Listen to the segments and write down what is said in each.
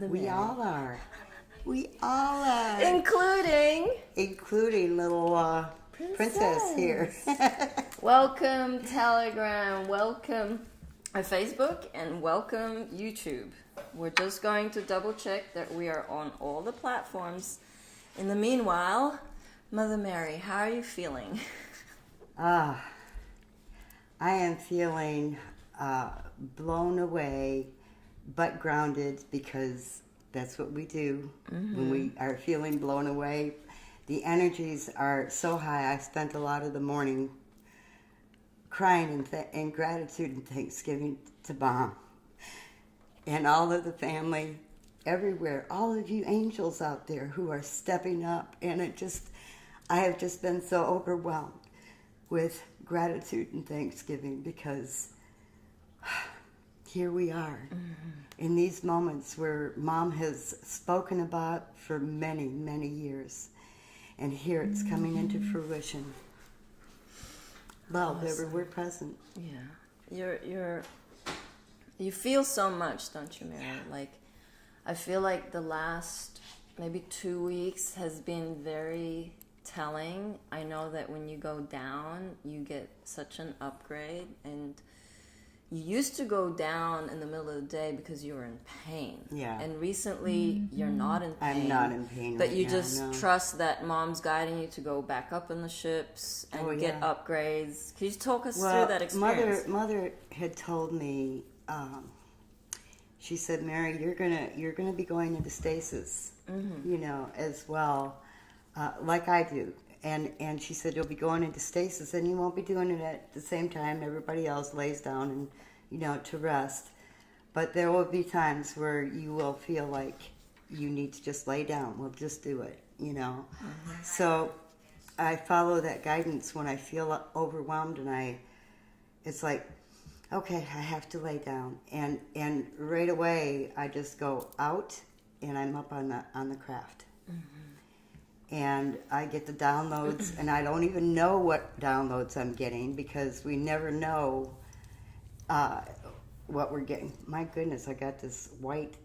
the We Mary. all are. We all are. Including little princess here. Welcome Telegram, welcome Facebook, and welcome YouTube. We're just going to double check that we are on all the platforms. In the meanwhile, Mother Mary, how are you feeling? I am feeling blown away, but grounded, because that's what we do when we are feeling blown away. The energies are so high. I spent a lot of the morning crying in gratitude and thanksgiving to Mom and all of the family everywhere, all of you angels out there who are stepping up. And I have just been so overwhelmed with gratitude and thanksgiving, because here we are in these moments where Mom has spoken about for many, many years. And here it's coming into fruition. Love everywhere present. Yeah. You feel so much, don't you, Mary? Like, I feel like the last maybe 2 weeks has been very telling. I know that when you go down, you get such an upgrade, and you used to go down in the middle of the day because you were in pain. Yeah. And recently, you're not in pain. I'm not in pain But right you now, just no. trust that Mom's guiding you to go back up in the ships and get upgrades. Can you talk us through that experience? Mother had told me, she said, Mary, you're gonna be going into stasis, as well, like I do. And she said, you'll be going into stasis, and you won't be doing it at the same time everybody else lays down and, to rest. But there will be times where you will feel like you need to just lay down. We'll just do it, So I follow that guidance when I feel overwhelmed, and it's like, okay, I have to lay down. And right away, I just go out, and I'm up on the craft. And I get the downloads, and I don't even know what downloads I'm getting, because we never know what we're getting. My goodness, I got this white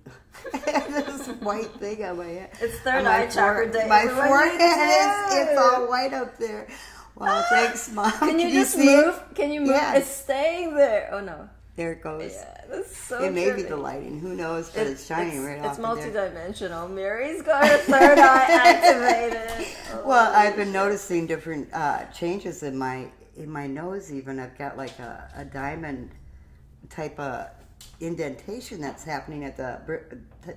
thing on my head. It's third eye chakra day. My forehead it's all white up there. Well, thanks, Mom. Can you just see move? it? Can you move? Yes. It's staying there. Oh no. There it goes. Yeah, that's so It may be trippy. the lighting. Who knows? But it's shining right off It's of there. multidimensional. Mary's got her third eye activated. Well, I've been noticing different changes in my nose. Even I've got like a diamond type of indentation that's happening at the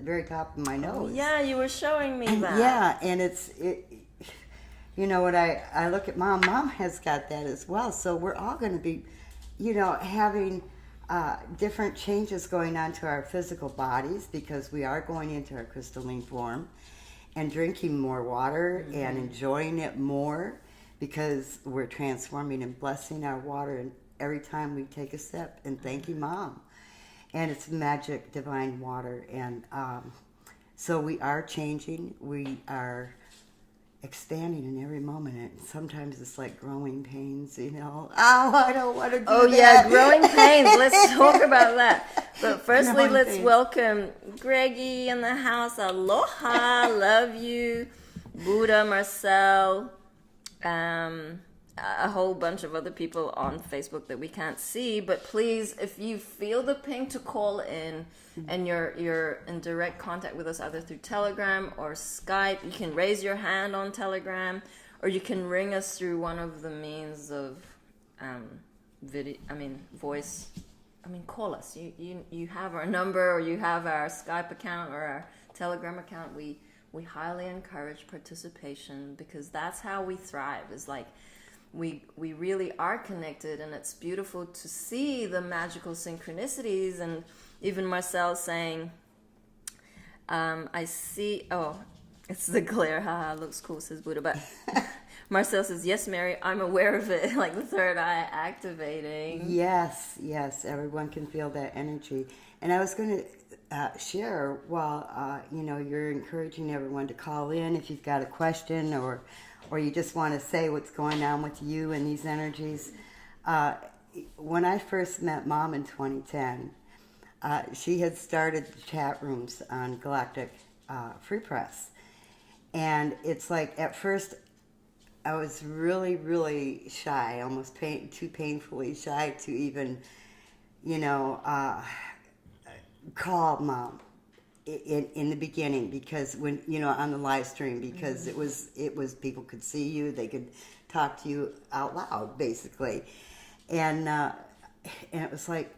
very top of my nose. Yeah, you were showing me that. Yeah, and when I look at Mom has got that as well. So we're all going to be, having different changes going on to our physical bodies, because we are going into our crystalline form, and drinking more water and enjoying it more, because we're transforming and blessing our water and every time we take a sip, and thanking Mom. And it's magic, divine water. And so we are changing. We are expanding in every moment. And sometimes it's like growing pains, Oh, I don't want to do that. Oh, yeah, growing pains. Let's talk about that. But firstly, Growing let's pains. welcome Greggy in the house. Aloha. Love you. Buddha, Marcel, a whole bunch of other people on Facebook that we can't see. But please, if you feel the ping to call in and you're in direct contact with us either through Telegram or Skype, you can raise your hand on Telegram, or you can ring us through one of the means of voice. Call us. You have our number, or you have our Skype account or our Telegram account. We highly encourage participation, because that's how we thrive. Is like we really are connected, and it's beautiful to see the magical synchronicities. And even Marcel saying, I see, it's the glare, haha, looks cool, says Buddha. But Marcel says, yes, Mary, I'm aware of it, like the third eye activating. Yes, everyone can feel that energy. And I was going to share, while you're encouraging everyone to call in if you've got a question, or you just want to say what's going on with you and these energies. When I first met Mom in 2010, she had started the chat rooms on Galactic Free Press. And it's like, at first, I was really, really shy, almost too painfully shy to even, call Mom in the beginning, because when, on the live stream, because it was people could see you, they could talk to you out loud, basically. And it was like,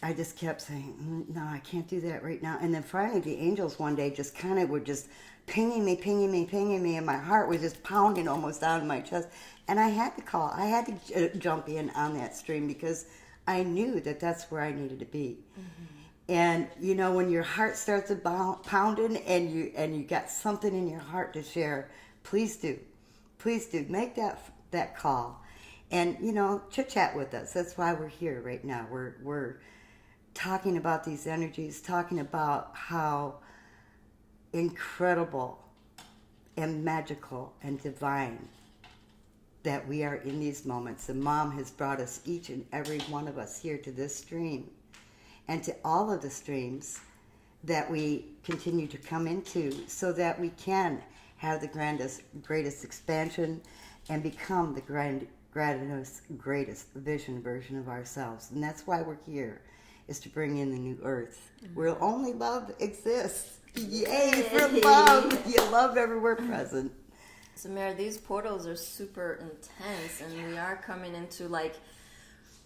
I just kept saying, no, I can't do that right now. And then finally the angels one day just kind of were just pinging me, and my heart was just pounding almost out of my chest. And I had to call. I had to jump in on that stream, because I knew that that's where I needed to be. Mm-hmm. And, when your heart starts pounding and you got something in your heart to share, please do. Please do. Make that call. And, chit-chat with us. That's why we're here right now. We're talking about these energies, talking about how incredible and magical and divine that we are in these moments. And Mom has brought us, each and every one of us, here to this stream, and to all of the streams that we continue to come into, so that we can have the greatest expansion and become the greatest vision version of ourselves. And that's why we're here, is to bring in the new earth, where only love exists. Yay for love! You love everywhere present. So, Mary, these portals are super intense, and we are coming into,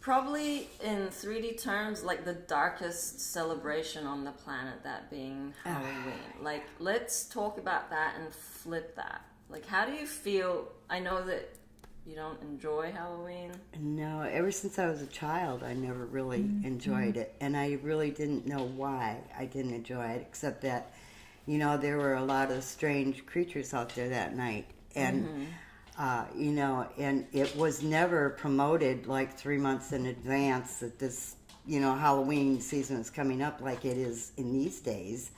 probably in 3D terms, the darkest celebration on the planet, that being Halloween. Let's talk about that and flip that. How do you feel? I know that you don't enjoy Halloween. No, ever since I was a child, I never really enjoyed it. And I really didn't know why I didn't enjoy it, except that, there were a lot of strange creatures out there that night. And, and it was never promoted 3 months in advance that this, Halloween season is coming up like it is in these days.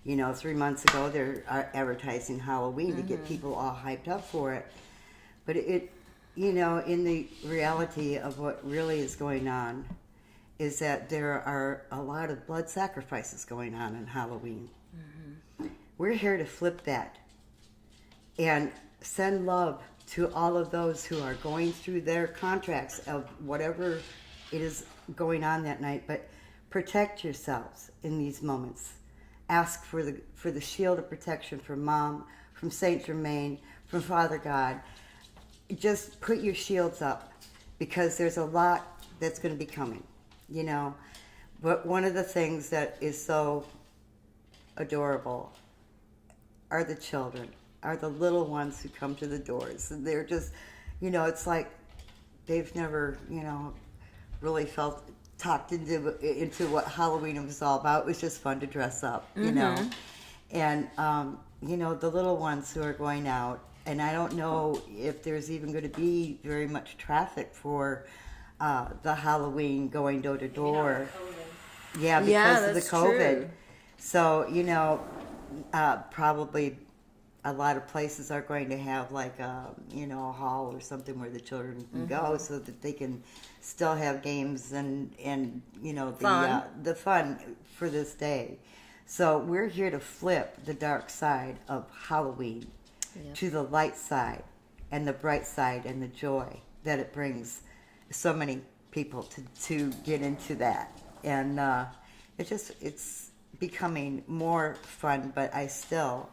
3 months ago, they're advertising Halloween to get people all hyped up for it. But in the reality of what really is going on, is that there are a lot of blood sacrifices going on Halloween. Mm-hmm. We're here to flip that and send love to all of those who are going through their contracts of whatever it is going on that night. But protect yourselves in these moments. Ask for the shield of protection from Mom, from Saint Germain, from Father God. Just put your shields up, because there's a lot that's going to be coming, But one of the things that is so adorable are the children, are the little ones who come to the doors. And they're just, it's like they've never, really talked into what Halloween was all about. It was just fun to dress up, And, the little ones who are going out. And I don't know if there's even going to be very much traffic for the Halloween going door to door. Yeah, because of the COVID. True. So, probably a lot of places are going to have a hall or something where the children can go, so that they can still have games and the fun for this day. So we're here to flip the dark side of Halloween. Yep. To the light side and the bright side and the joy that it brings so many people to get into that. And it's becoming more fun, but I still,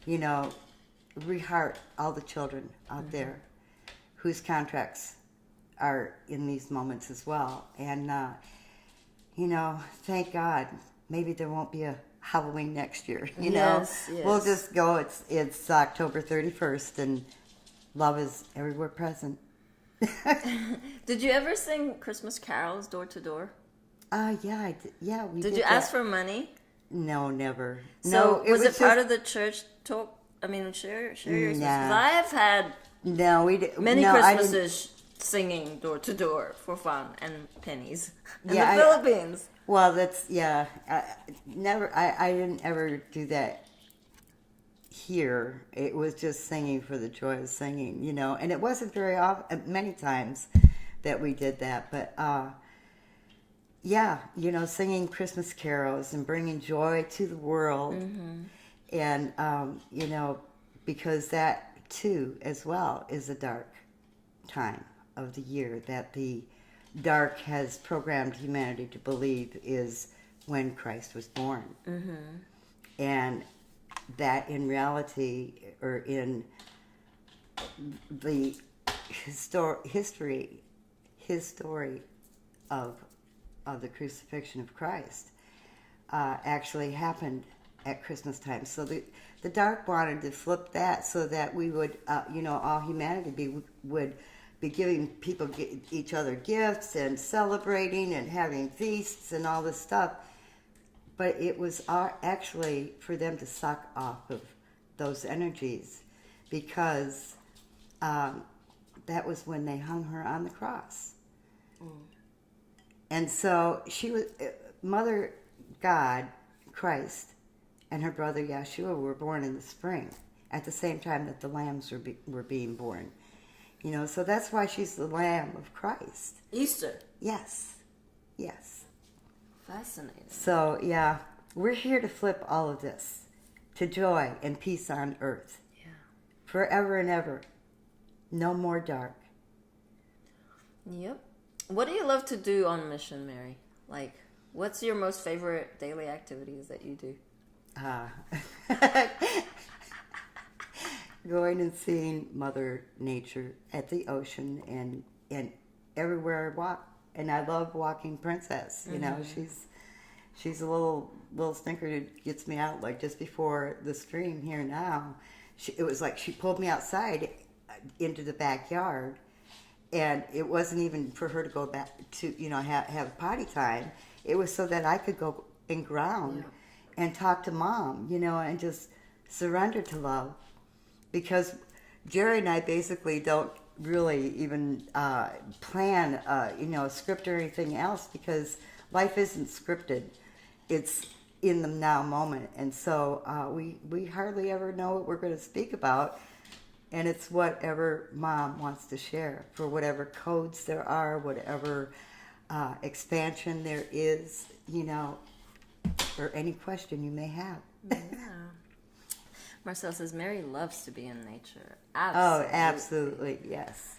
re-heart all the children out there whose contracts are in these moments as well. And, thank God, maybe there won't be a Halloween next year, Yes. We'll just go. It's October 31st, and love is everywhere present. Did you ever sing Christmas carols door to door? Yeah, I did. Yeah, we did. Did you ask for money? No, never. So was it part of the church talk? I mean, share your experience. Because I have had many Christmases singing door to door for fun and pennies in the Philippines. Well, that's, I didn't ever do that here. It was just singing for the joy of singing, and it wasn't very often, many times that we did that. But, yeah, singing Christmas carols and bringing joy to the world. And, because that too, as well, is a dark time of the year that the dark has programmed humanity to believe is when Christ was born. And that in reality, or in the his story of the crucifixion of Christ actually happened at Christmas time. So the dark wanted to flip that so that we would, all humanity would be giving people each other gifts and celebrating and having feasts and all this stuff. But it was actually for them to suck off of those energies, because that was when they hung her on the cross. And so she was, Mother God, Christ, and her brother Yeshua were born in the spring at the same time that the lambs were being born. So that's why she's the Lamb of Christ. Easter. Yes. Fascinating. So, yeah, we're here to flip all of this to joy and peace on earth. Yeah. Forever and ever. No more dark. Yep. What do you love to do on mission, Mary? Like, what's your most favorite daily activities that you do? Going and seeing Mother Nature at the ocean and everywhere I walk. And I love walking Princess. She's a little stinker who gets me out, like just before the stream here now. It was like she pulled me outside into the backyard, and it wasn't even for her to go back to, have potty time. It was so that I could go and ground and talk to Mom, and just surrender to love. Because Jerry and I basically don't really even plan, a script or anything else, because life isn't scripted. It's in the now moment. And so we hardly ever know what we're going to speak about. And it's whatever Mom wants to share, for whatever codes there are, whatever expansion there is, or any question you may have. Yeah. Marcel says Mary loves to be in nature. Oh, absolutely, yes.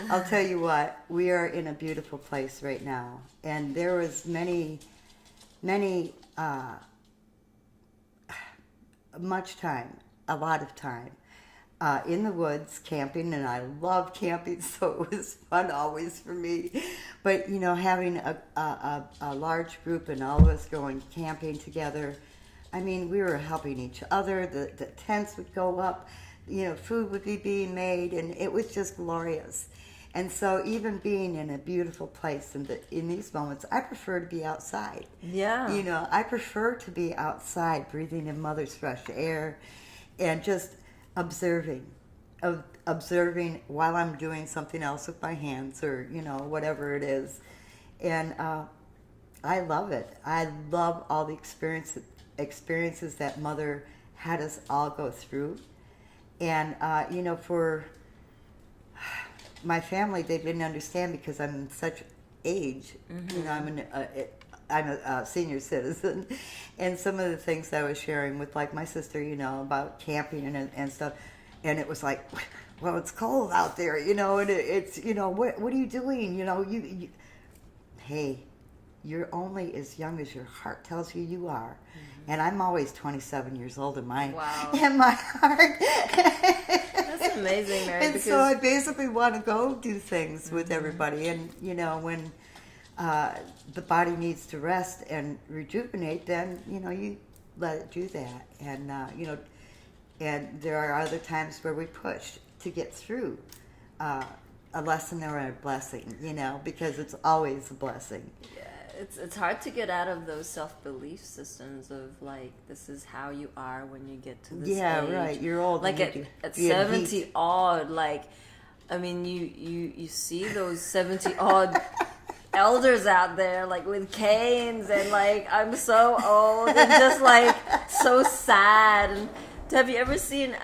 I'll tell you what, we are in a beautiful place right now. And there was a lot of time in the woods camping, and I love camping, so it was fun always for me. But, having a large group and all of us going camping together, I mean, we were helping each other. The tents would go up, food would be being made, and it was just glorious. And so even being in a beautiful place in these moments, I prefer to be outside. Yeah. I prefer to be outside, breathing in Mother's fresh air and just observing while I'm doing something else with my hands, or, whatever it is. And I love it. I love all the experiences that Mother had us all go through. And, for my family, they didn't understand because I'm in such age. I'm a senior citizen. And some of the things I was sharing with, like, my sister, about camping and stuff. And it was like, well, it's cold out there, and it's, what are you doing? You hey, you're only as young as your heart tells you are. And I'm always 27 years old in my heart. That's amazing, Mary. And so I basically want to go do things with everybody. And, when the body needs to rest and rejuvenate, then, you let it do that. And, and there are other times where we push to get through a lesson or a blessing, because it's always a blessing. Yeah. It's hard to get out of those self-belief systems of, like, this is how you are when you get to this age. Yeah, right. You're old. Like at 70 odd, like, I mean, you see those 70 odd elders out there, like, with canes, and, like, I'm so old and just, like, so sad. And have you ever seen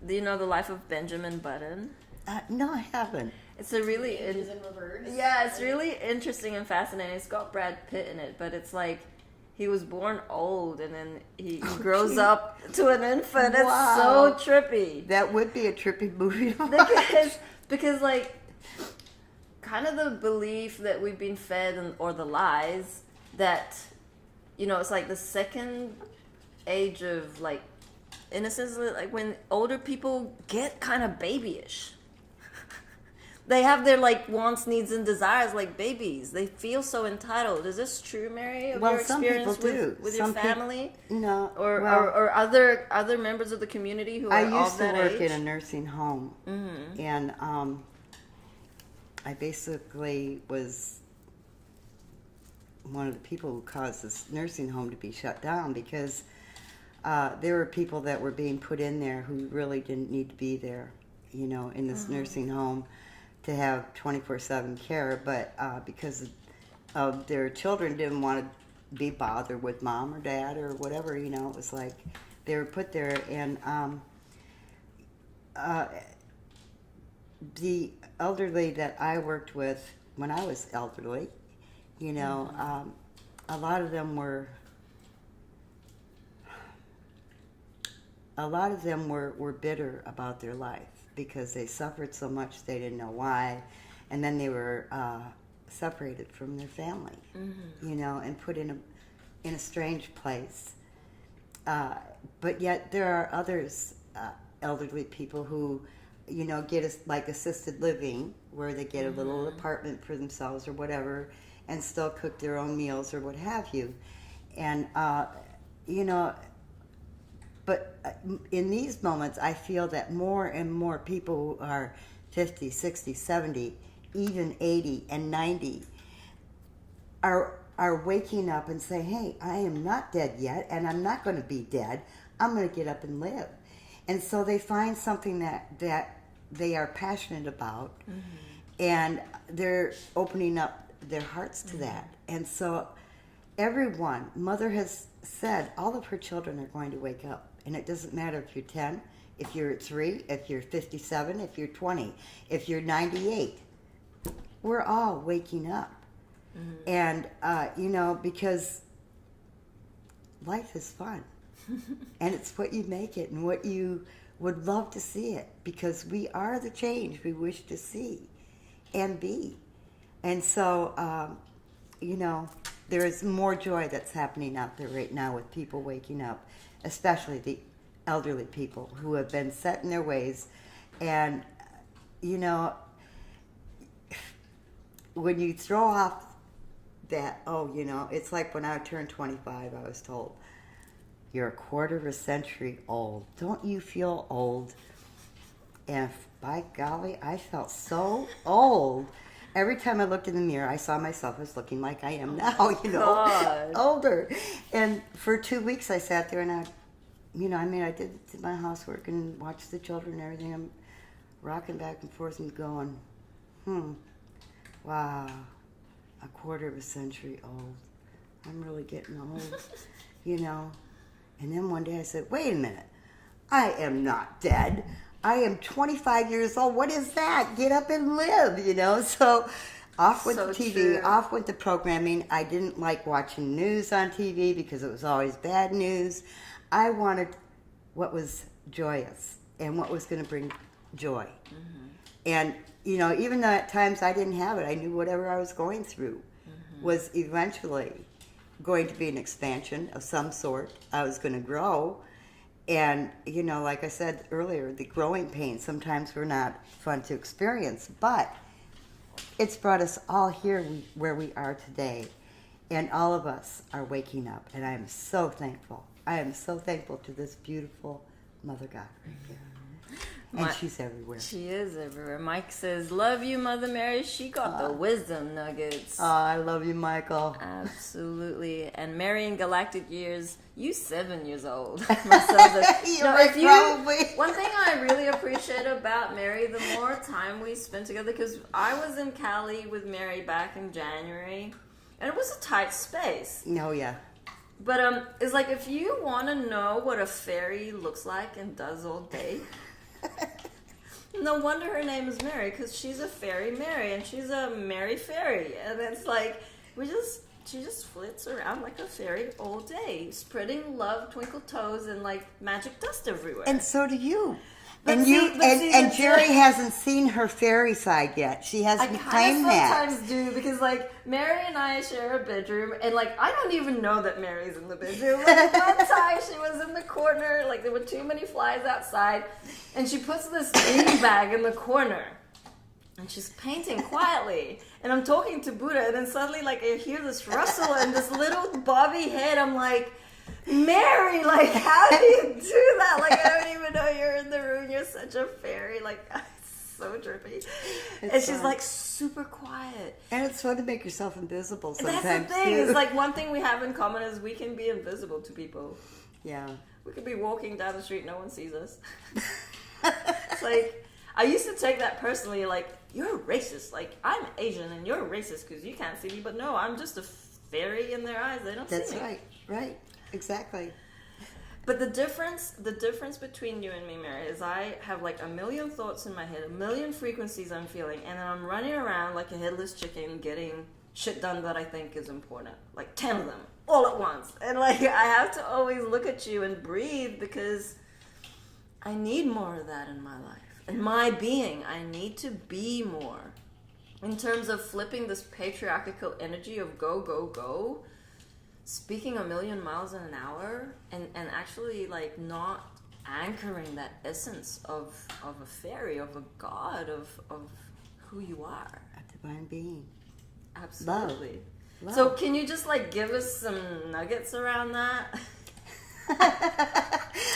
The Life of Benjamin Button? No, I haven't. It's a really Ages in reverse. yeah, it's really interesting and fascinating. It's got Brad Pitt in it, but it's like he was born old and then he grows up to an infant. Wow. It's so trippy. That would be a trippy movie to watch. Because like kind of the belief that we've been fed or the lies that it's like the second age of like innocence, like when older people get kind of babyish. They have their like wants, needs, and desires like babies. They feel so entitled. Is this true, Mary? Of your some experience people do. with Some your family? No. Or other members of the community who are I of used to that work age? in a nursing home, and I basically was one of the people who caused this nursing home to be shut down because there were people that were being put in there who really didn't need to be there, in this nursing home to have 24/7 care, but because of their children didn't want to be bothered with mom or dad or whatever, it was like they were put there, and the elderly that I worked with when I was elderly, a lot of them were bitter about their life because they suffered so much they didn't know why, and then they were separated from their family, and put in a strange place. But yet there are others, elderly people who, get like assisted living where they get a little apartment for themselves or whatever, and still cook their own meals or what have you, and But in these moments, I feel that more and more people who are 50, 60, 70, even 80 and 90 are waking up and saying, hey, I am not dead yet, and I'm not going to be dead. I'm going to get up and live. And so they find something that they are passionate about, and they're opening up their hearts to that. And so everyone, Mother has said, all of her children are going to wake up. And it doesn't matter if you're 10, if you're 3, if you're 57, if you're 20, if you're 98. We're all waking up. And, because life is fun. And it's what you make it and what you would love to see it. Because we are the change we wish to see and be. And so, there is more joy that's happening out there right now with people waking up, especially the elderly people who have been set in their ways. And, when you throw off that, it's like when I turned 25, I was told, you're a quarter of a century old. Don't you feel old? And by golly, I felt so old. Every time I looked in the mirror, I saw myself as looking like I am now, older. And for 2 weeks, I sat there and I did my housework and watched the children and everything. I'm rocking back and forth and going, wow, a quarter of a century old. I'm really getting old, And then one day I said, wait a minute, I am not dead. I am 25 years old. What is that? Get up and live, So off went the TV, true. Off went the programming. I didn't like watching news on TV because it was always bad news. I wanted what was joyous and what was going to bring joy. And, even though at times I didn't have it, I knew whatever I was going through was eventually going to be an expansion of some sort. I was going to grow. And, like I said earlier, the growing pains sometimes were not fun to experience, but it's brought us all here where we are today. And all of us are waking up. And I am so thankful. I am so thankful to this beautiful Mother God right here. And she's everywhere. She is everywhere. Mike says, love you, Mother Mary. She got the wisdom nuggets. Oh, I love you, Michael. Absolutely. And Mary in Galactic Years, you 7 years old. My son says, probably. One thing I really appreciate about Mary, the more time we spend together, because I was in Cali with Mary back in January, and it was a tight space. Oh, yeah. But it's like if you want to know what a fairy looks like and does all day, No wonder her name is Mary, because she's a fairy Mary, and she's a merry fairy. And it's like, she just flits around like a fairy all day, spreading love, twinkle toes, and like magic dust everywhere. And so do you. But And see- you but see, and the- Jeri hasn't seen her fairy side yet. She I hasn't kind claimed of that. sometimes do, because like Mary and I share a bedroom, and like I don't even know that Mary's in the bedroom. Like one time she was in the corner, like there were too many flies outside, and she puts this bean bag in the corner, and she's painting quietly, and I'm talking to Buddha, and then suddenly like I hear this rustle and this little bobby head. I'm like, Mary, like, how do you do that? Like, I don't even know you're in the room. You're such a fairy. Like, it's so trippy. And she's fun. like super quiet. And it's fun to make yourself invisible And that's sometimes the thing. too. It's like one thing we have in common is we can be invisible to people. Yeah. We could be walking down the street, no one sees us. It's like, I used to take that personally, like, you're racist. Like, I'm Asian and you're racist because you can't see me. But no, I'm just a fairy in their eyes. They don't That's see me. right. Right. Exactly. But the difference between you and me, Mary, is I have like a million thoughts in my head, a million frequencies I'm feeling, and then I'm running around like a headless chicken getting shit done that I think is important. Like 10 of them, all at once. And like I have to always look at you and breathe, because I need more of that in my life. In my being, I need to be more. In terms of flipping this patriarchal energy of go, go, go, speaking a million miles an hour, and actually like not anchoring that essence of a fairy, of a god, of who you are. A divine being. Absolutely. Love. So can you just like give us some nuggets around that?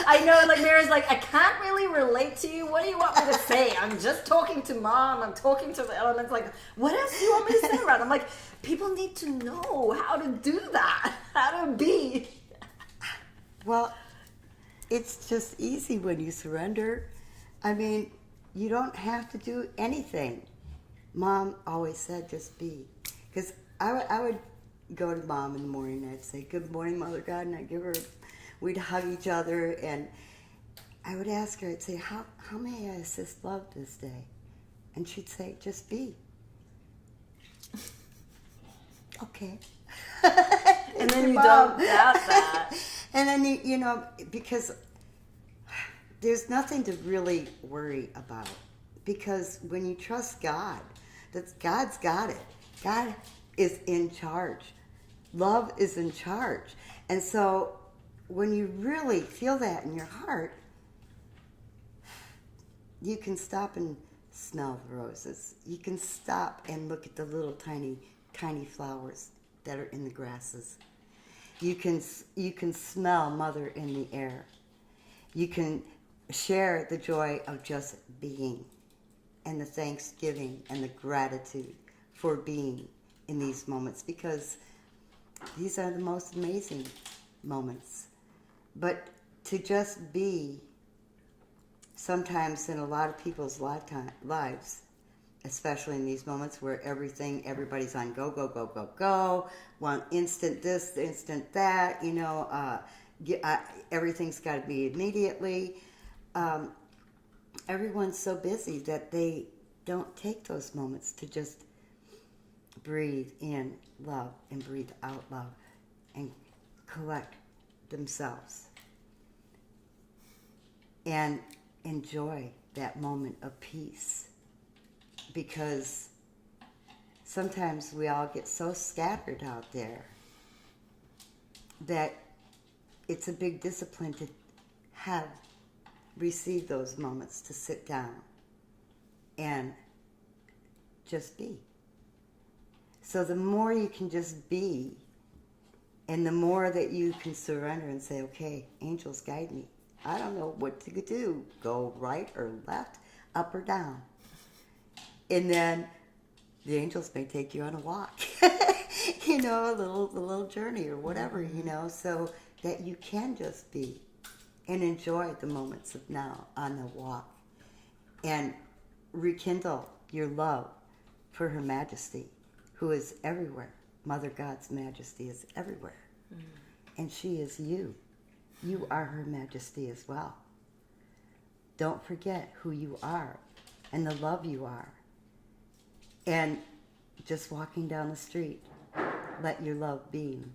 I know, like Mary's like, I can't really relate to you. What do you want me to say? I'm just talking to mom. I'm talking to the elements. Like, what else do you want me to say around? I'm like, people need to know how to do that, how to be. Well, it's just easy when you surrender. I mean, you don't have to do anything. Mom always said just be. Because I would go to Mom in the morning, I'd say, good morning, Mother God, and I'd give her, we'd hug each other, and I would ask her, I'd say, how may I assist love this day? And she'd say, just be. Okay. And then you don't doubt that. And then, you know, because there's nothing to really worry about. Because when you trust God, God's got it. God is in charge. Love is in charge. And so when you really feel that in your heart, you can stop and smell the roses. You can stop and look at the little tiny flowers that are in the grasses. You can smell Mother in the air. You can share the joy of just being, and the thanksgiving and the gratitude for being in these moments, because these are the most amazing moments. But to just be, sometimes in a lot of people's lives, especially in these moments where everybody's on go, go, go, go, go, one instant this, instant that, you know, everything's got to be immediately. Everyone's so busy that they don't take those moments to just breathe in love and breathe out love and collect themselves and enjoy that moment of peace. Because sometimes we all get so scattered out there that it's a big discipline to receive those moments, to sit down and just be. So the more you can just be, and the more that you can surrender and say, okay, angels guide me. I don't know what to do. Go right or left, up or down. And then the angels may take you on a walk, you know, a little journey or whatever, you know, so that you can just be and enjoy the moments of now on the walk and rekindle your love for Her Majesty, who is everywhere. Mother God's Majesty is everywhere. And she is you. You are Her Majesty as well. Don't forget who you are and the love you are. And just walking down the street, let your love beam,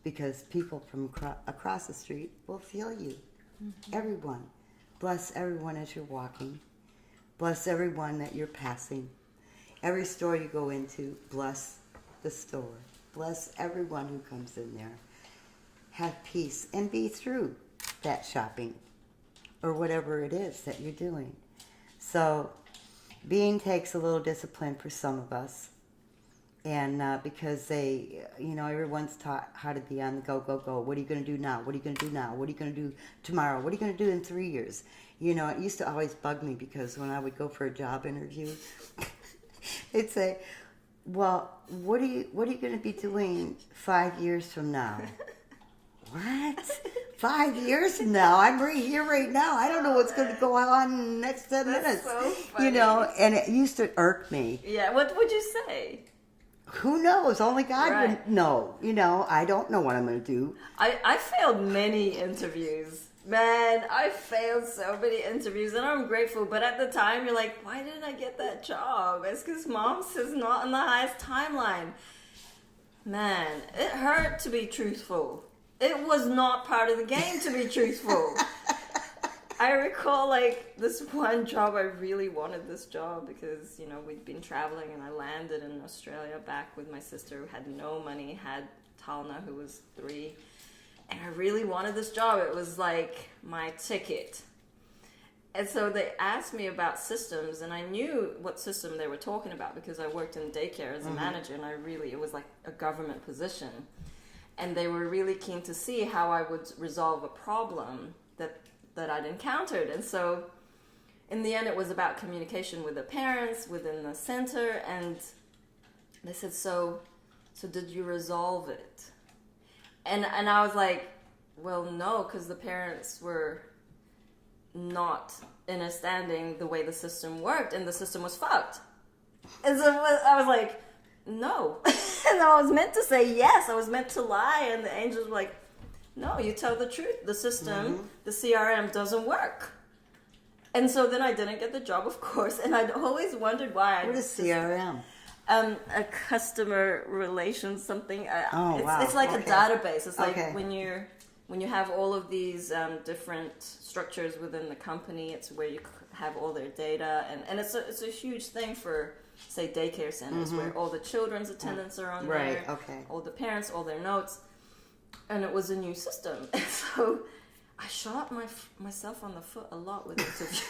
because people from across the street will feel you. Mm-hmm. Everyone. Bless everyone as you're walking. Bless everyone that you're passing. Every store you go into, bless the store. Bless everyone who comes in there. Have peace and be through that shopping or whatever it is that you're doing. So being takes a little discipline for some of us. And because everyone's taught how to be on the go, go, go. What are you going to do now? What are you going to do now? What are you going to do tomorrow? What are you going to do in 3 years? It used to always bug me because when I would go for a job interview, they'd say, well, what are you going to be doing 5 years from now? What? 5 years from now? I'm right here, right now. I don't know what's going to go on in the next 10 minutes. So funny. And it used to irk me. Yeah, what would you say? Who knows? Only God would know. I don't know what I'm going to do. I failed many interviews. Man, I failed so many interviews, and I'm grateful. But at the time, you're like, why didn't I get that job? It's because Mom says not on the highest timeline. Man, it hurt to be truthful. It was not part of the game to be truthful. I recall, this one job, I really wanted this job because, we'd been traveling and I landed in Australia back with my sister who had no money, had Talna, who was 3. And I really wanted this job. It was like my ticket. And so they asked me about systems, and I knew what system they were talking about because I worked in daycare as a manager, and it was like a government position. And they were really keen to see how I would resolve a problem that I'd encountered. And so in the end, it was about communication with the parents within the center. And they said, so did you resolve it? And I was like, well, no, because the parents were not understanding the way the system worked, and the system was fucked. And so I was like, no. And I was meant to say yes. I was meant to lie. And the angels were like, no, you tell the truth. The system, the CRM doesn't work. And so then I didn't get the job, of course. And I'd always wondered why. What is CRM? A customer relations something. Wow. It's like a database. It's like Okay. when you have all of these different structures within the company. It's where you have all their data, and it's a huge thing for, say, daycare centers where all the children's attendants are on there. Okay. All the parents, all their notes, and it was a new system. And so I shot myself on the foot a lot with interviews.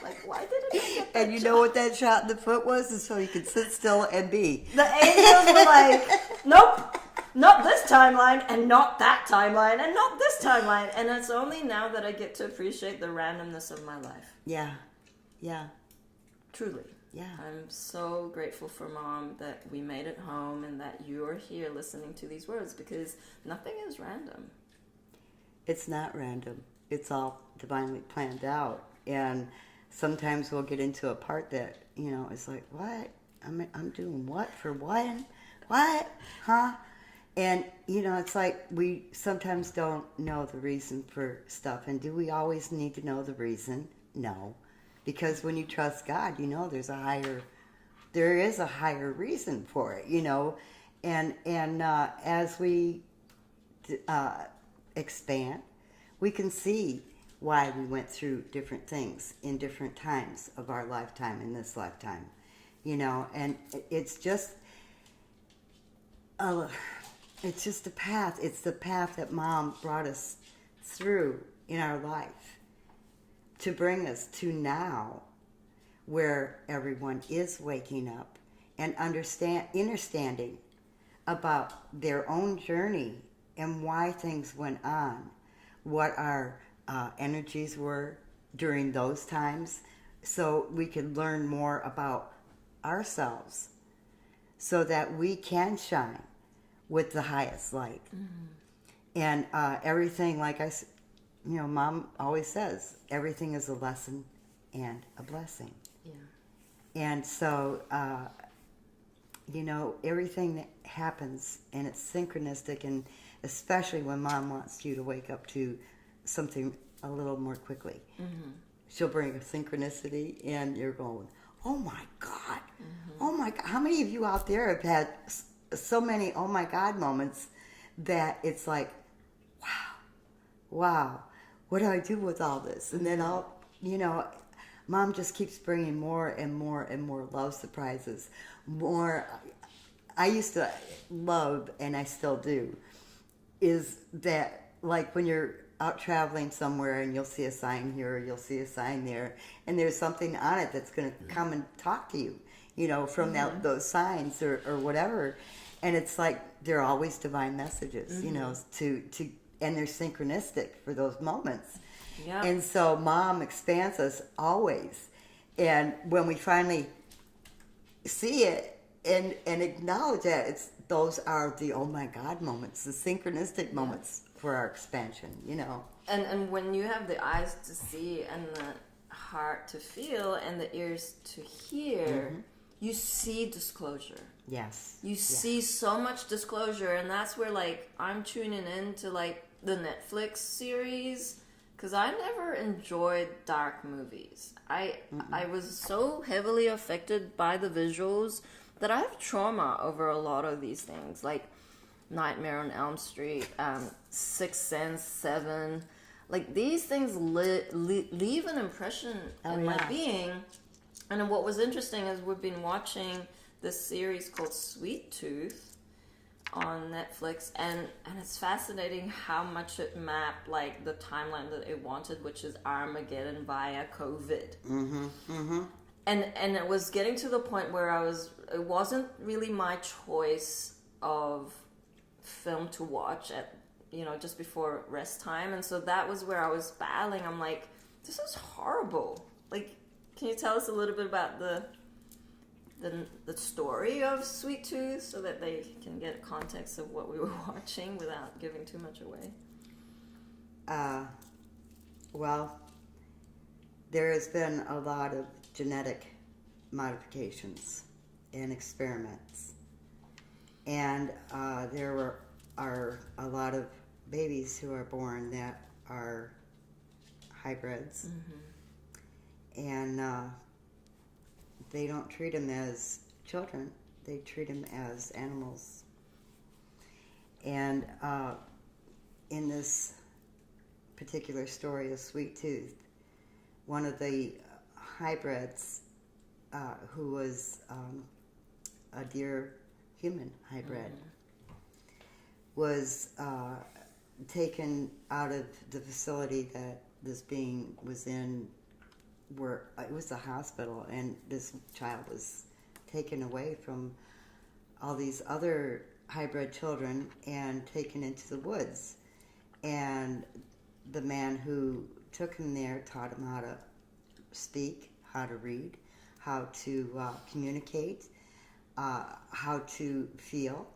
Like, why didn't I get that And you job? know what that shot in the foot was? Is so you could sit still and be. The angels were like, nope, not this timeline, and not that timeline, and not this timeline. And it's only now that I get to appreciate the randomness of my life. Yeah. Yeah. Truly. Yeah. I'm so grateful for Mom that we made it home and that you are here listening to these words, because nothing is random. It's not random. It's all divinely planned out. And sometimes we'll get into a part that, is like, what? I'm doing what for what? What? Huh? And, it's like we sometimes don't know the reason for stuff. And do we always need to know the reason? No. Because when you trust God, there is a higher reason for it, And as we expand, we can see why we went through different things in different times of our lifetime, in this lifetime, and it's just a path. It's the path that Mom brought us through in our life to bring us to now, where everyone is waking up and understanding about their own journey and why things went on, what our energies were during those times, so we could learn more about ourselves so that we can shine with the highest light. And everything, like Mom always says, everything is a lesson and a blessing. Yeah. And so, everything that happens, and it's synchronistic, and especially when Mom wants you to wake up to something a little more quickly. she'll bring a synchronicity, and you're going, oh my God, oh my God. How many of you out there have had so many oh my God moments that it's like, wow, what do I do with all this? And then Mom just keeps bringing more and more and more love surprises. More, I used to love, and I still do, is that like when you're out traveling somewhere and you'll see a sign here or you'll see a sign there, and there's something on it that's going to come and talk to you, from those signs or whatever. And it's like they're always divine messages, to and they're synchronistic for those moments. Yeah. And so Mom expands us always. And when we finally see it and acknowledge that, those are the oh my God moments, the synchronistic moments for our expansion, And when you have the eyes to see and the heart to feel and the ears to hear, you see disclosure. Yes. You see so much disclosure, and that's where like I'm tuning into like the Netflix series, because I never enjoyed dark movies. I was so heavily affected by the visuals that I have trauma over a lot of these things, like Nightmare on Elm Street, Sixth Sense, Seven. Like these things leave an impression in my being. And what was interesting is we've been watching this series called Sweet Tooth on Netflix, and it's fascinating how much it mapped like the timeline that it wanted, which is Armageddon via COVID. And it was getting to the point where it wasn't really my choice of film to watch at just before rest time, and so that was where I was battling. I'm like, this is horrible. Like, can you tell us a little bit about the story of Sweet Tooth so that they can get context of what we were watching without giving too much away? Well, there has been a lot of genetic modifications and experiments, and there are a lot of babies who are born that are hybrids, and they don't treat them as children, they treat them as animals. And in this particular story of Sweet Tooth, one of the hybrids, who was a deer human hybrid, was taken out of the facility that this being was in, where it was a hospital, and this child was taken away from all these other hybrid children and taken into the woods. And the man who took him there taught him how to speak, how to read, how to communicate, how to feel,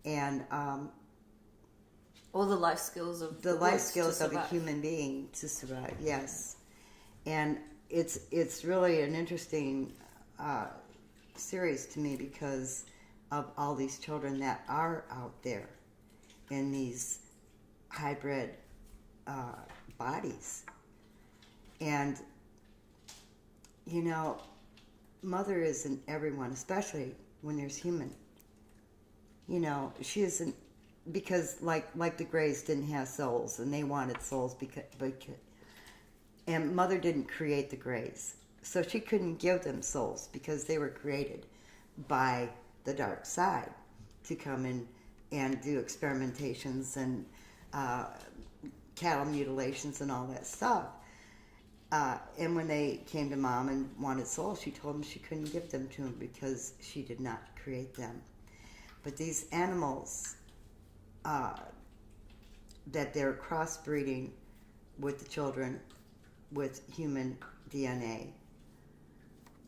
and all the life skills of the life skills of a human being to survive. Yes. And it's really an interesting series to me because of all these children that are out there in these hybrid bodies. And, mother is in everyone, especially when there's human. She isn't, because like the Greys didn't have souls, and they wanted souls and mother didn't create the Greys, so she couldn't give them souls because they were created by the dark side to come in and do experimentations and cattle mutilations and all that stuff. And when they came to Mom and wanted souls, she told them she couldn't give them to them because she did not create them. But these animals that they're crossbreeding with the children with human DNA,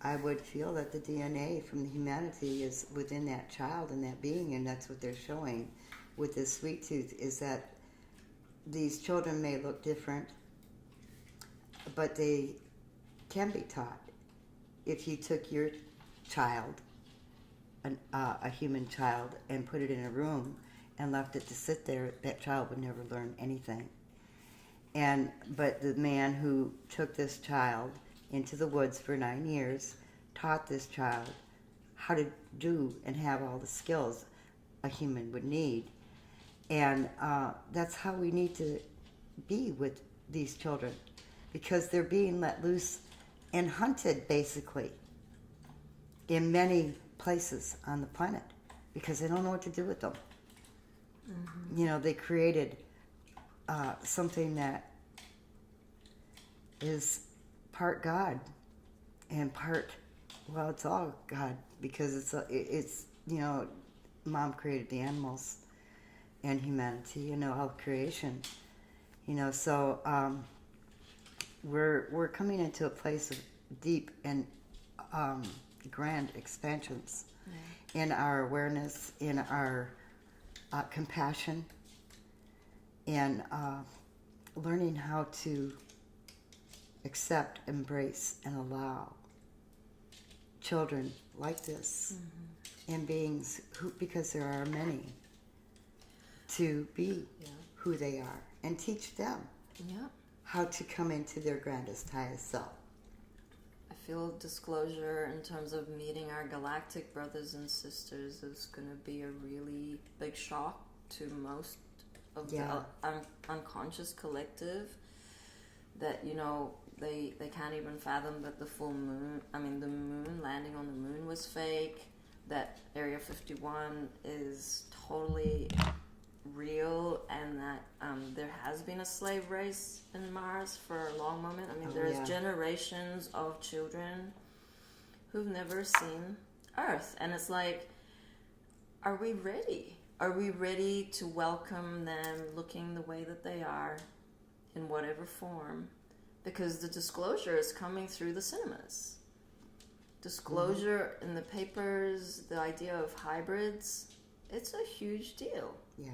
I would feel that the DNA from the humanity is within that child and that being, and that's what they're showing with this Sweet Tooth, is that these children may look different, but they can be taught. If you took your child, a human child, and put it in a room and left it to sit there, that child would never learn anything. But the man who took this child into the woods for 9 years taught this child how to do and have all the skills a human would need. And that's how we need to be with these children, because they're being let loose and hunted, basically, in many places on the planet, because they don't know what to do with them. Mm-hmm. You know, they created something that is part God and part, well, it's all God, because it's you know, Mom created the animals and humanity, you know, all creation, you know. So we're coming into a place of deep and grand expansions in our awareness, in our compassion, and learning how to accept, embrace, and allow children like this, and beings who, because there are many, to be who they are, and teach them how to come into their grandest, highest self. I feel disclosure in terms of meeting our galactic brothers and sisters is going to be a really big shock to most of the unconscious collective, that, you know, they can't even fathom that the moon landing on the moon was fake, that Area 51 is totally real, and that there has been a slave race in Mars for a long moment. I mean, there's generations of children who've never seen Earth, and it's like, are we ready? Are we ready to welcome them looking the way that they are, in whatever form? Because the disclosure is coming through the cinemas. Disclosure in the papers, the idea of hybrids, it's a huge deal. Yeah.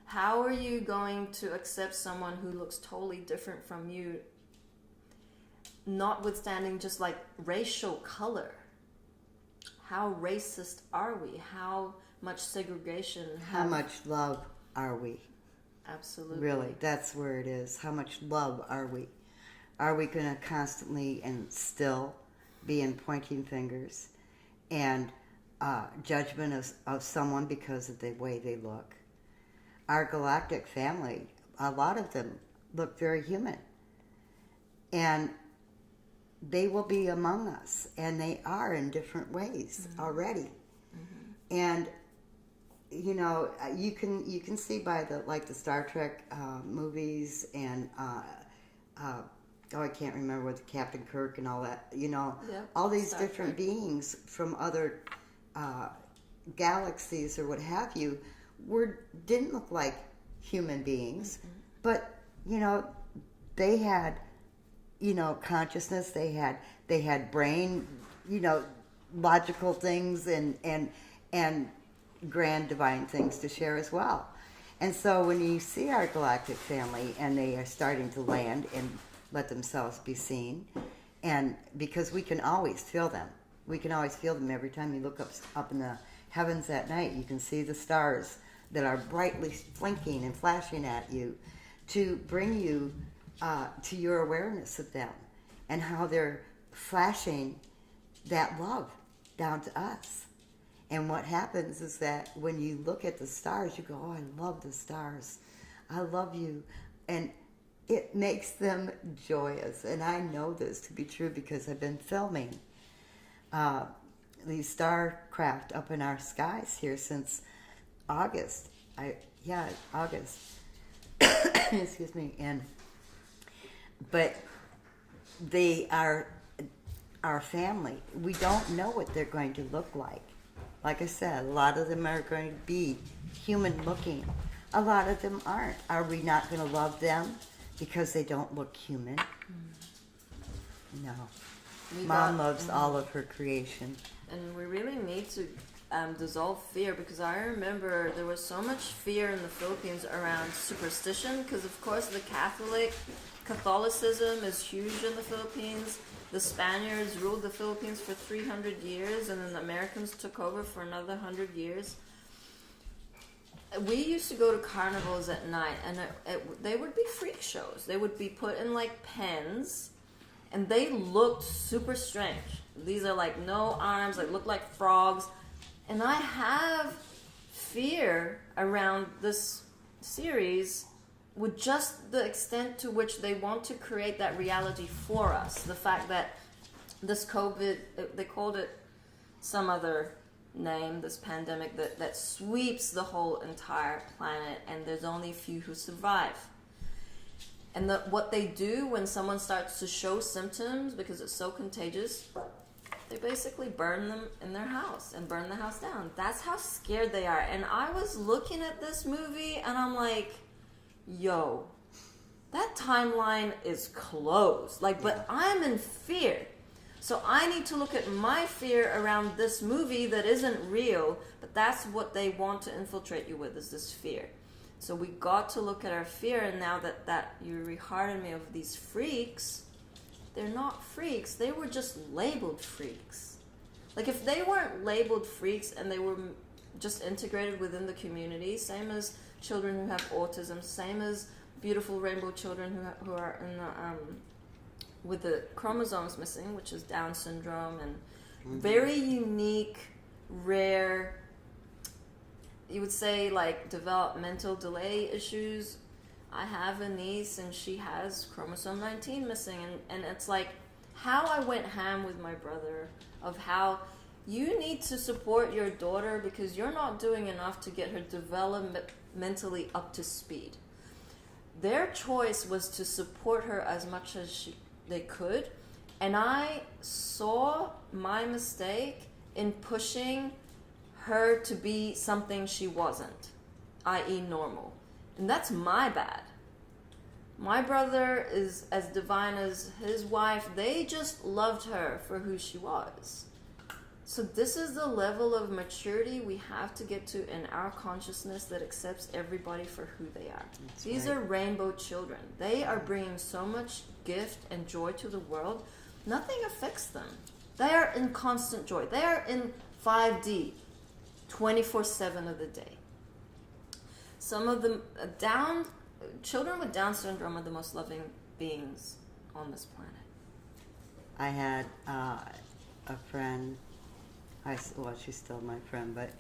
How are you going to accept someone who looks totally different from you, notwithstanding just like racial color? How racist are we? How much segregation? How much love are we? Absolutely. Really, that's where it is. How much love are we? Are we going to constantly and still be in pointing fingers and judgment of someone because of the way they look? Our galactic family, a lot of them look very human. And they will be among us, and they are in different ways already. And you know, you can see by the Star Trek movies and I can't remember what the Captain Kirk and all that, you know, all these Star different Trek beings from other galaxies or what have you didn't look like human beings, but you know, they had, you know, consciousness, they had brain, you know, logical things and grand divine things to share as well. And so when you see our galactic family and they are starting to land and let themselves be seen, and because we can always feel them every time you look up in the heavens at night. You can see the stars that are brightly blinking and flashing at you to bring you to your awareness of them, and how they're flashing that love down to us. And what happens is that when you look at the stars, you go, oh, I love the stars. I love you. And it makes them joyous. And I know this to be true because I've been filming these starcraft up in our skies here since August. August. Excuse me. But they are our family. We don't know what they're going to look like. Like I said, a lot of them are going to be human looking. A lot of them aren't. Are we not going to love them because they don't look human? No. Mom loves all of her creation. And we really need to dissolve fear, because I remember there was so much fear in the Philippines around superstition, because of course the Catholicism is huge in the Philippines. The Spaniards ruled the Philippines for 300 years, and then the Americans took over for another 100 years. We used to go to carnivals at night, and they would be freak shows. They would be put in like pens, and they looked super strange. These are like no arms, like look like frogs. And I have fear around this series with just the extent to which they want to create that reality for us. The fact that this COVID, they called it some other name, this pandemic that sweeps the whole entire planet, and there's only a few who survive. And what they do when someone starts to show symptoms, because it's so contagious, they basically burn them in their house and burn the house down. That's how scared they are. And I was looking at this movie and I'm like, yo, that timeline is closed. Like, but I'm in fear. So I need to look at my fear around this movie that isn't real, but that's what they want to infiltrate you with, is this fear. So we got to look at our fear, and now that you rehearted me of these freaks, they're not freaks. They were just labeled freaks. Like, if they weren't labeled freaks and they were just integrated within the community, same as children who have autism, same as beautiful rainbow children who are in the with the chromosomes missing, which is Down syndrome, and very unique, rare, you would say, like developmental delay issues. I have a niece and she has chromosome 19 missing, and it's like how I went ham with my brother of how you need to support your daughter because you're not doing enough to get her developmentally up to speed. Their choice was to support her as much as they could, and I saw my mistake in pushing her to be something she wasn't, i.e. normal. And that's my bad. My brother is as divine as his wife. They just loved her for who she was. So this is the level of maturity we have to get to in our consciousness that accepts everybody for who they are. These are rainbow children. They are bringing so much gift and joy to the world. Nothing affects them. They are in constant joy. They are in 5D 24/7 of the day. Some of them children with Down syndrome are the most loving beings on this planet. I had a friend. Well, she's still my friend, but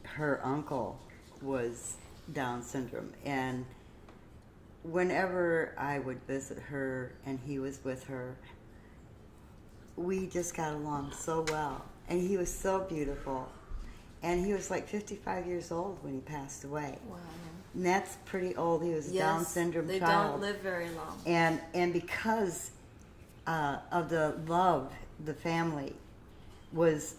her uncle was Down syndrome, and whenever I would visit her and he was with her, we just got along so well, and he was so beautiful, and he was like 55 years old when he passed away. Wow. And that's pretty old. He was a Down syndrome they child. Don't live very long. And because of the love the family was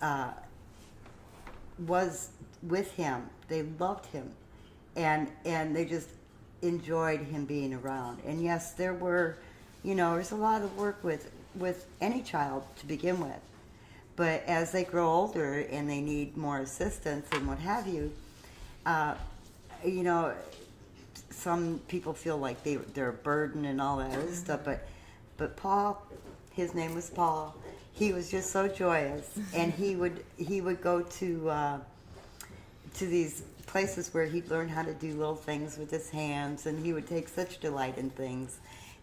with him, they loved him, and they just enjoyed him being around. And yes, there was a lot of work with any child to begin with, but as they grow older and they need more assistance and what have you, some people feel like they're a burden and all that other stuff, but Paul, his name was Paul, he was just so joyous, and he would go to these places where he'd learn how to do little things with his hands, and he would take such delight in things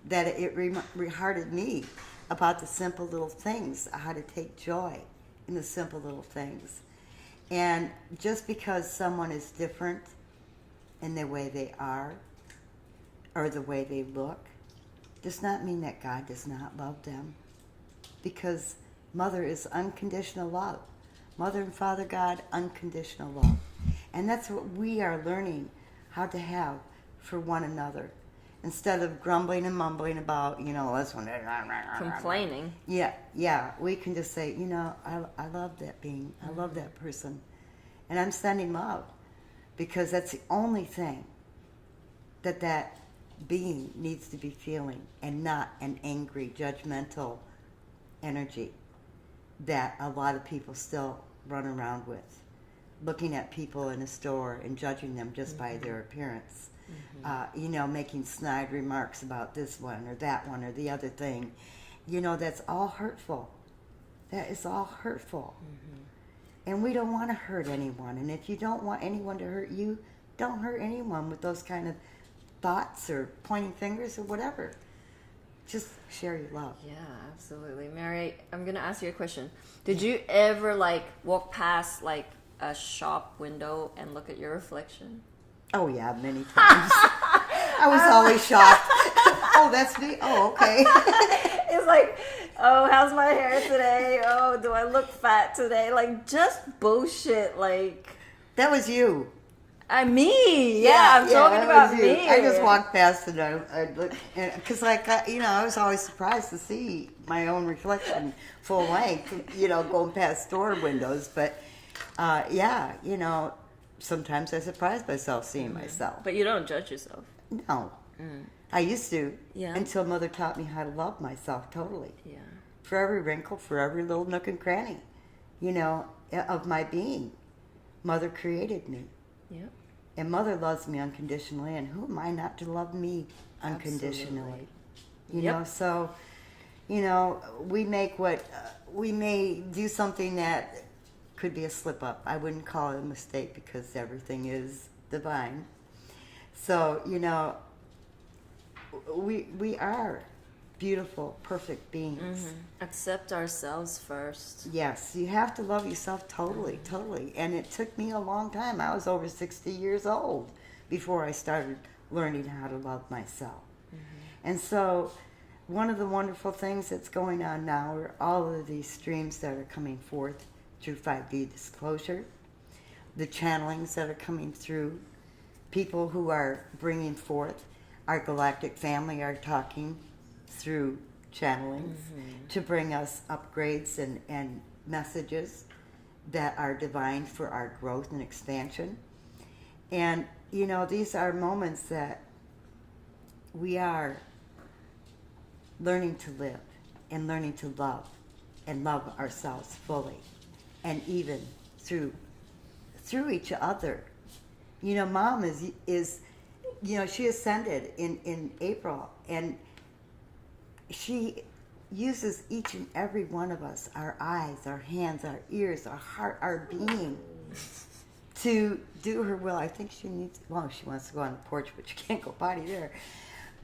that it rehearted me about the simple little things, how to take joy in the simple little things. And just because someone is different in the way they are or the way they look does not mean that God does not love them, because Mother is unconditional love. Mother and Father God, unconditional love. And that's what we are learning how to have for one another. Instead of grumbling and mumbling about, this one. Complaining. Yeah. We can just say, I love that being. I love that person. And I'm sending love. Because that's the only thing that being needs to be feeling, and not an angry, judgmental energy that a lot of people still run around with, looking at people in a store and judging them just by their appearance, making snide remarks about this one or that one or the other thing. That's all hurtful. That is all hurtful. And we don't want to hurt anyone. And if you don't want anyone to hurt you, don't hurt anyone with those kind of thoughts or pointing fingers or whatever. Just share your love. Yeah, absolutely. Mary, I'm going to ask you a question. Did you ever, like, walk past, like, a shop window and look at your reflection? Oh, yeah, many times. I was always shocked. Oh, that's me? Oh, okay. It's like, oh, how's my hair today? Oh, do I look fat today? Like, just bullshit, like... That was you. Me. Yeah, I'm talking about me. I just walked past and I looked, because I was always surprised to see my own reflection full length, going past store windows. But sometimes I surprise myself seeing myself. But you don't judge yourself. No, I used to. Yeah. Until Mother taught me how to love myself totally. Yeah. For every wrinkle, for every little nook and cranny, of my being. Mother created me. Yep. And Mother loves me unconditionally, and who am I not to love me unconditionally? Absolutely. So, we may do something that could be a slip up. I wouldn't call it a mistake because everything is divine. So, we are beautiful, perfect beings. Mm-hmm. Accept ourselves first. Yes, you have to love yourself totally, totally. And it took me a long time. I was over 60 years old before I started learning how to love myself. Mm-hmm. And so one of the wonderful things that's going on now are all of these streams that are coming forth through 5D disclosure, the channelings that are coming through, people who are bringing forth, our galactic family are talking through channelings to bring us upgrades and messages that are divine for our growth and expansion. And, these are moments that we are learning to live and learning to love and love ourselves fully, and even through each other. Mom is she ascended in April, and she uses each and every one of us, our eyes, our hands, our ears, our heart, our being, to do her will. I think she wants to go on the porch, but she can't go potty there.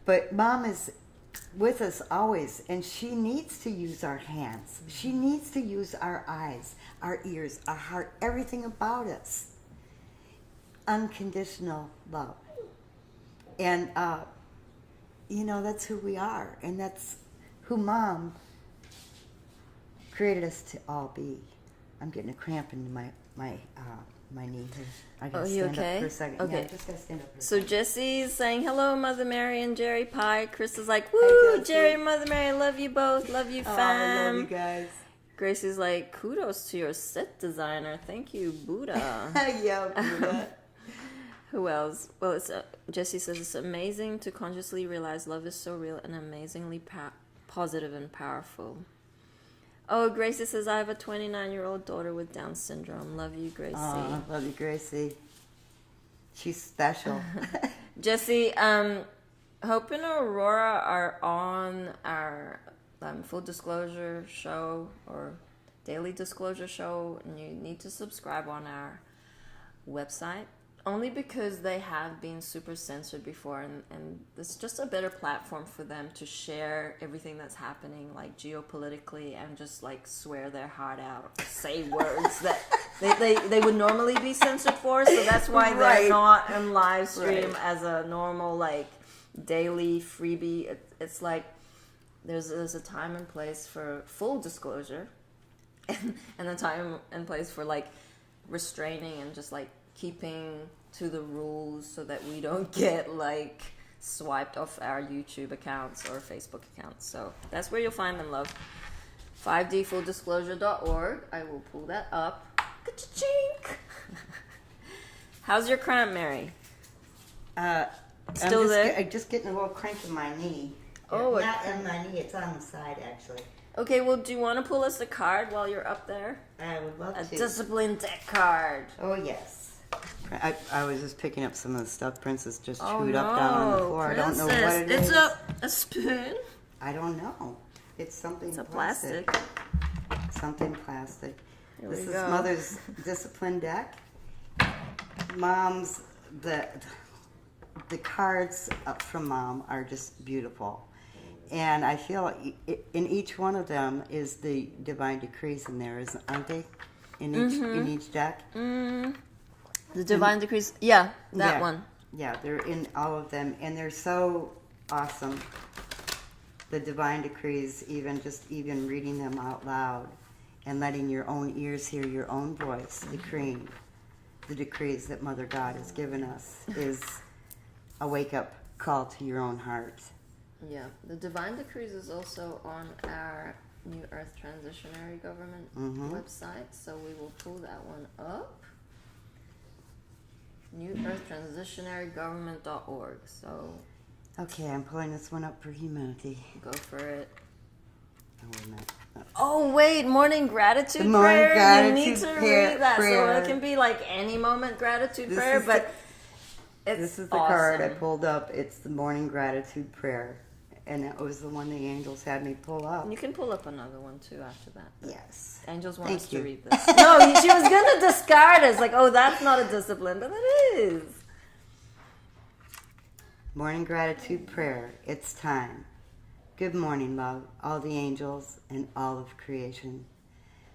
But Mom is with us always, and she needs to use our hands. She needs to use our eyes, our ears, our heart, everything about us. Unconditional love. And, that's who we are. And that's who Mom created us to all be. I'm getting a cramp in my knee here. I gotta stand up for a second. Okay. Yeah, I just gotta stand up for a So second. Jesse's saying, hello, Mother Mary and Jerry Pie. Chris is like, woo, Hi, Jesse. Jerry and Mother Mary, I love you both. Love you, Oh, fam. I love you guys. Gracie's like, kudos to your set designer. Thank you, Buddha. Yeah, Buddha. Who else? Well, Jesse says it's amazing to consciously realize love is so real and amazingly positive and powerful. Oh, Gracie says, I have a 29-year-old daughter with Down syndrome. Love you, Gracie. Oh, love you, Gracie. She's special. Jesse, Hope and Aurora are on our full disclosure show or daily disclosure show, and you need to subscribe on our website. Only because they have been super censored before, and it's just a better platform for them to share everything that's happening, like geopolitically, and just like swear their heart out, say words that they would normally be censored for. So that's why they're not in live stream as a normal like daily freebie. It's like there's a time and place for full disclosure, and a time and place for like restraining and just like keeping to the rules so that we don't get like swiped off our YouTube accounts or Facebook accounts. So that's where you'll find them, love. 5dfulldisclosure.org. I will pull that up. Ka-chink. How's your cramp, Mary? Still there? I'm just getting a little crank in my knee. Oh, not in my knee. It's on the side, actually. Okay, well, do you want to pull us a card while you're up there? I would love A to. discipline deck card. Oh, yes. I was just picking up some of the stuff Princess just chewed up down on the floor. Princess. I don't know what it is. It's a spoon. I don't know. It's something It's a plastic. plastic. Something plastic. This is Mother's Discipline deck. Mom's, the cards from Mom are just beautiful. And I feel in each one of them is the divine decrees in there, aren't they? In each deck? The divine decrees, that one. Yeah, they're in all of them, and they're so awesome. The divine decrees, even reading them out loud and letting your own ears hear your own voice decreeing the decrees that Mother God has given us is a wake-up call to your own heart. Yeah, the divine decrees is also on our New Earth Transitionary Government website, so we will pull that one up. NewEarthTransitionaryGovernment.org. So okay, I'm pulling this one up for humanity. Go for it. Oh, wait a minute. Oh wait, morning gratitude the morning prayer. Gratitude you need to read that. So it can be like any moment gratitude prayer, but this is the awesome. card I pulled up. It's the morning gratitude prayer, and that was the one the angels had me pull up. You can pull up another one too after that. Yes. Angels want Thank us you. to read this. No, she was gonna discard us. Like, oh, that's not a discipline, but it is. Morning gratitude prayer. It's time. Good morning, love, all the angels and all of creation.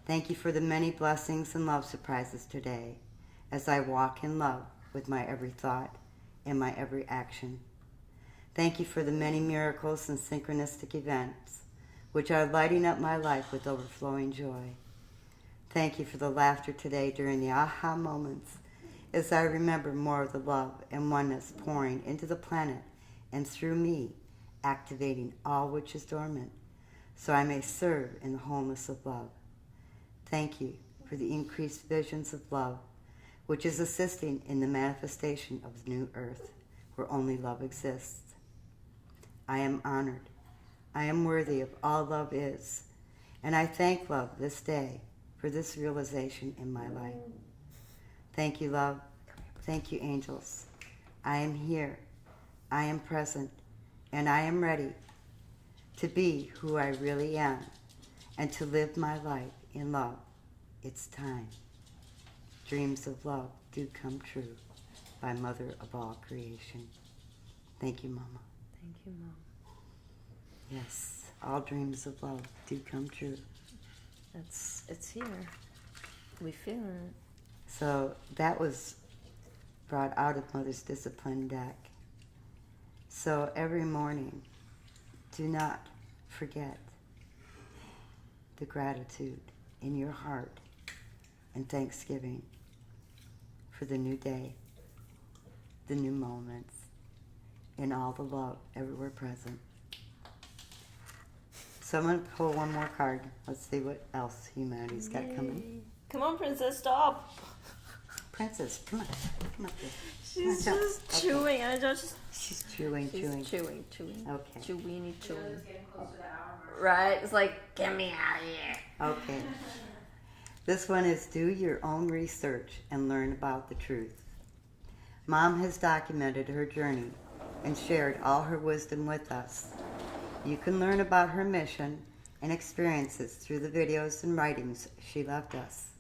Thank you for the many blessings and love surprises today as I walk in love with my every thought and my every action. Thank you for the many miracles and synchronistic events which are lighting up my life with overflowing joy. Thank you for the laughter today during the aha moments as I remember more of the love and oneness pouring into the planet and through me, activating all which is dormant, so I may serve in the wholeness of love. Thank you for the increased visions of love, which is assisting in the manifestation of the new earth, where only love exists. I am honored. I am worthy of all love is, and I thank love this day for this realization in my life. Thank you, love. Thank you, angels. I am here. I am present. And I am ready to be who I really am and to live my life in love. It's time. Dreams of love do come true by Mother of all creation. Thank you, Mama. Thank you, Mom. Yes, all dreams of love do come true. It's here. We feel it. So that was brought out of Mother's Discipline deck. So every morning, do not forget the gratitude in your heart and thanksgiving for the new day, the new moments, and all the love everywhere present. So I'm going to pull one more card. Let's see what else humanity's got coming. Come on, Princess, stop. Princess, come on. Come up here. She's just chewing. She's chewing. Chewing. Okay. Chewing. Right? It's like, get me out of here. Okay. This one is do your own research and learn about the truth. Mom has documented her journey and shared all her wisdom with us. You can learn about her mission and experiences through the videos and writings she left us.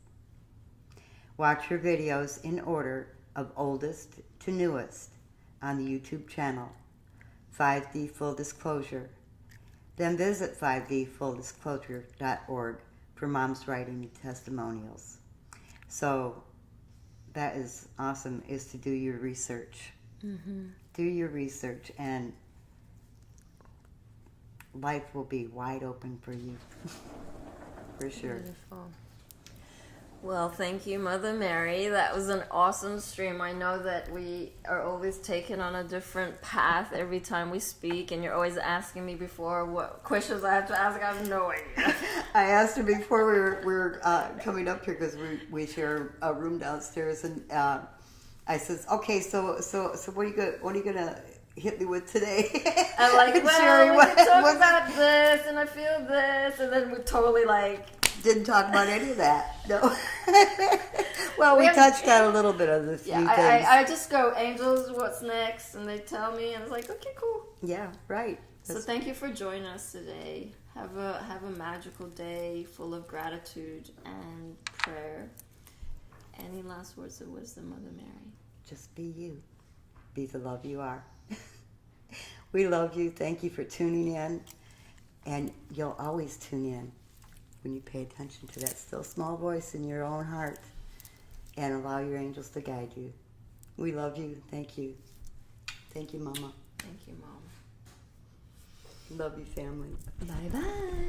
Watch her videos in order of oldest to newest on the YouTube channel, 5D Full Disclosure. Then visit 5dfulldisclosure.org for Mom's writing and testimonials. So that is awesome, is to do your research. Mm-hmm. Do your research and life will be wide open for you. For sure. Beautiful. Well, thank you, Mother Mary. That was an awesome stream. I know that we are always taken on a different path every time we speak, and you're always asking me before what questions I have to ask. I have no idea. I asked her before we were coming up here because we share a room downstairs, and I says, "Okay, so what are you gonna hit me with today?" I'm like, well, Jeri, we can talk about this, and I feel this, and then we're totally like didn't talk about any of that. No. Well, we touched on a little bit of the few things. I just go, angels, what's next? And they tell me, and it's like, okay, cool. Yeah, right. So thank you for joining us today. Have a magical day full of gratitude and prayer. Any last words of wisdom, Mother Mary? Just be you. Be the love you are. We love you. Thank you for tuning in. And you'll always tune in when you pay attention to that still small voice in your own heart and allow your angels to guide you. We love you. Thank you. Thank you, Mama. Thank you, Mom. Love you, family. Bye-bye.